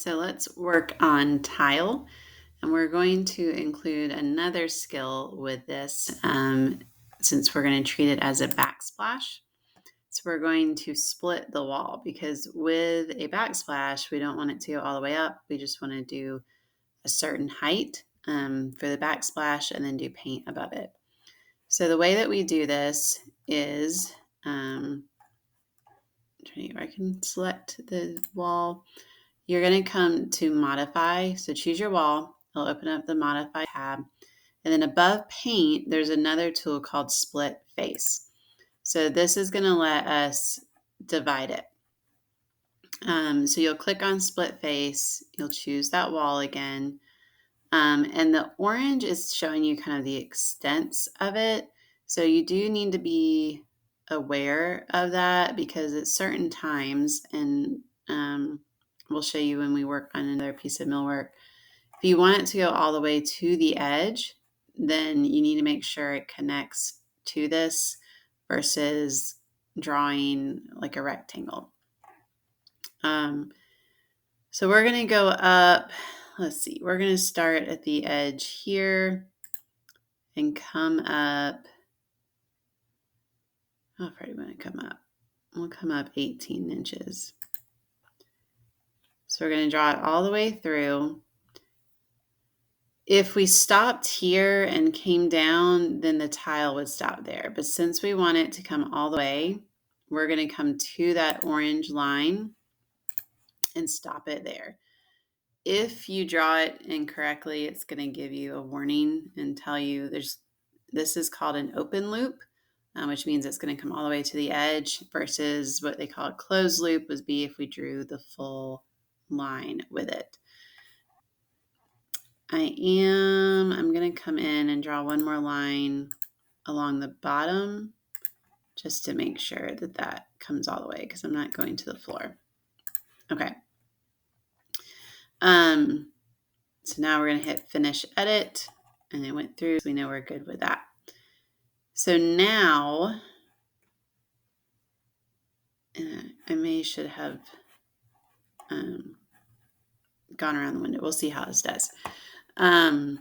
So let's work on tile, and we're going to include another skill with this since we're going to treat it as a backsplash. So we're going to split the wall because with a backsplash, we don't want it to go all the way up. We just want to do a certain height for the backsplash and then do paint above it. So the way that we do this is, I can select the wall. You're going to come to modify. So choose your wall. It'll open up the modify tab. And then above paint, there's another tool called split face. So this is going to let us divide it. So you'll click on split face. You'll choose that wall again. And the orange is showing you kind of the extents of it. So you do need to be aware of that because at certain times, and we'll show you when we work on another piece of millwork, if you want it to go all the way to the edge, then you need to make sure it connects to this versus drawing like a rectangle. So we're going to go up. Let's see, we're going to start at the edge here and come up. How far do we want to come up? We'll come up 18 inches. So we're going to draw it all the way through. If we stopped here and came down, then the tile would stop there. But since we want it to come all the way, we're going to come to that orange line and stop it there. If you draw it incorrectly, it's going to give you a warning and tell you this is called an open loop, which means it's going to come all the way to the edge versus what they call a closed loop would be if we drew the full line with it. I'm going to come in and draw one more line along the bottom just to make sure that that comes all the way because I'm not going to the floor. Okay. So now we're going to hit finish edit and it went through. So we know we're good with that. So now I should have gone around the window. We'll see how this does. Now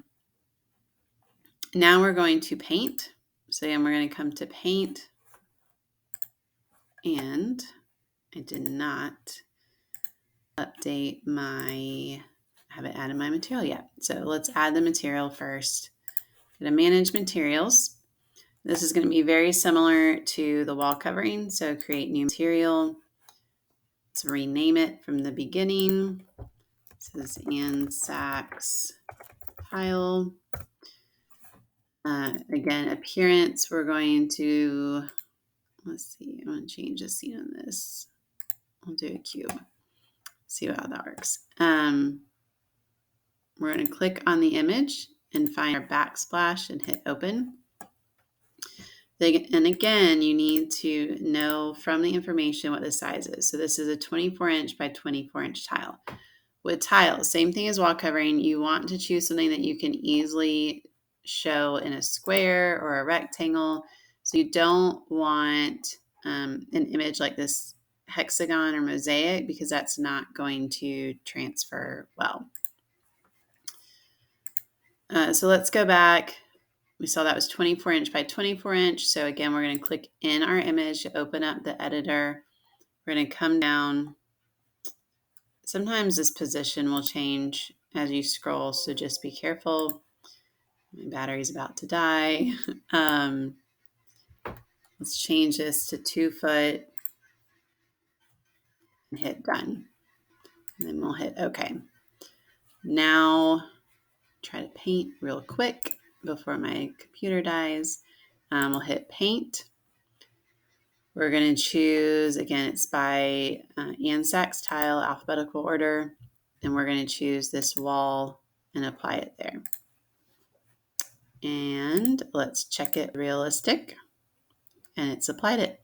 we're going to paint. So again, we're going to come to paint. And I did not update I haven't added my material yet. So let's add the material first. Go to manage materials. This is going to be very similar to the wall covering. So create new material. Let's rename it from the beginning. This is Ann Sachs Tile. Again, appearance, we're going to, let's see, I want to change the scene on this. I'll do a cube. See how that works. We're going to click on the image and find our backsplash and hit open. And again, you need to know from the information what the size is. So this is a 24 inch by 24 inch tile. With tiles, same thing as wall covering, you want to choose something that you can easily show in a square or a rectangle. So you don't want an image like this hexagon or mosaic because that's not going to transfer well. So let's go back. We saw that was 24 inch by 24 inch. So again, we're going to click in our image to open up the editor. We're going to come down. Sometimes this position will change as you scroll, so just be careful. My battery's about to die. Let's change this to 2 foot and hit done. And then we'll hit OK. Now, try to paint real quick before my computer dies. We'll hit paint. We're going to choose, again, it's by Ann Sachs Tile, alphabetical order. And we're going to choose this wall and apply it there. And let's check it realistic. And it's applied it.